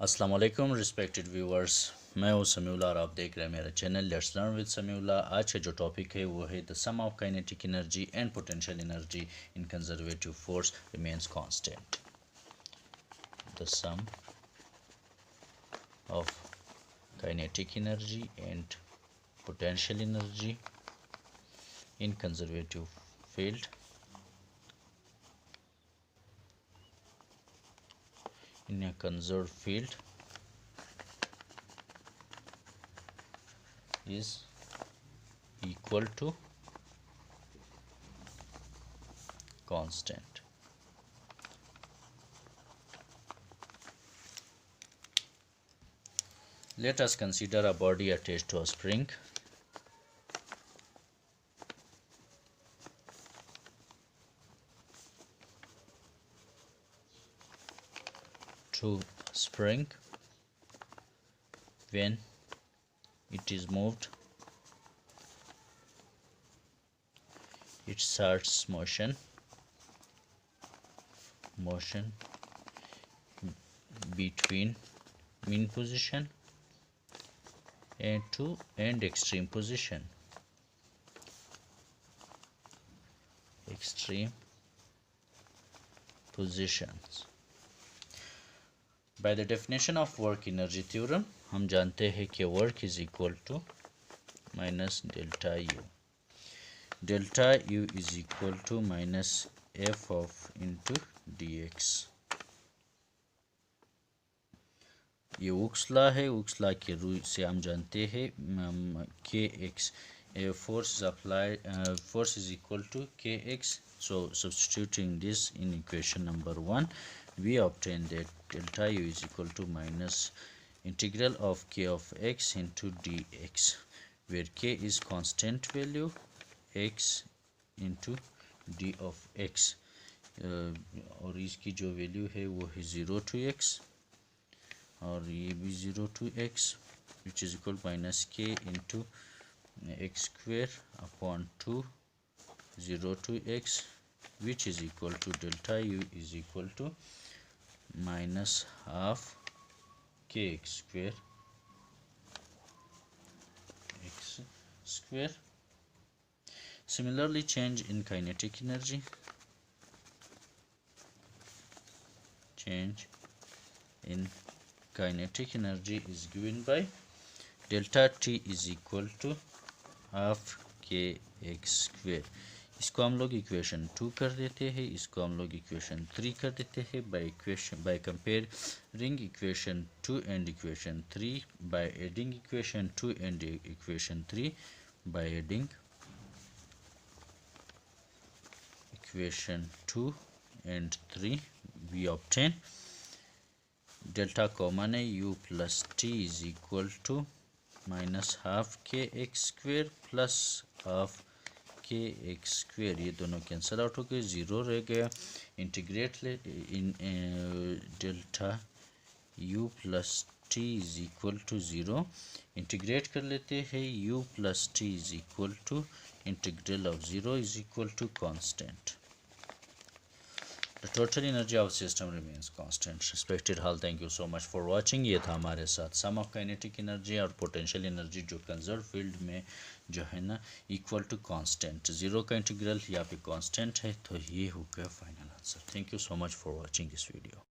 अस्सलाम वालेकुम respected viewers, मैं हूं समीउल्लाह और आप देख रहे हैं मेरा channel let's learn with Samiullah. आज का जो टॉपिक है वो है the sum of kinetic energy and potential energy in conservative force remains constant. The sum of kinetic energy and potential energy in conservative field in a conserved field is equal to constant. Let us consider a body attached to a spring. To spring, when it is moved, it starts motion between mean position and extreme positions. By the definition of work energy theorem, हम जानते हैं कि work is equal to minus delta U. Delta U is equal to minus F of into dx. ये उक्सला है, उक्सला के rule से हम जानते हैं kx. Force is applied, force is equal to kx. So substituting this in equation number 1, we obtain that delta U is equal to minus integral of k of x into dx, where k is constant value, x into d of x, और इसकी जो value है वो है 0 to x और ये भी 0 to x, which is equal minus k into x square upon 2 0 to x, which is equal to delta U is equal to minus half kx square. Similarly, change in kinetic energy. Change in kinetic energy is given by delta T is equal to half kx square. इसको हम लोग equation 2 कर देते हैं, इसको हम लोग equation 3 कर देते हैं by comparing equation 2 and equation 3, by adding equation 2 and equation 3, by adding equation 2 and 3, we obtain delta common है u plus t is equal to minus half kx square plus half kx square. ये दोनों cancel out हो गए, 0 रह गया. Integrate in delta u plus t is equal to 0. Integrate कर लेते हैं, u plus t is equal to integral of 0 is equal to constant. The total energy of system remains constant. Respected all, thank you so much for watching. ये था हमारे साथ सम of kinetic energy और potential energy जो conserve field में जो है ना इक्वल टू कांस्टेंट. 0 का इंटीग्रल यहाँ पे कांस्टेंट है, तो ये हो गया final answer. Thank you so much for watching this video.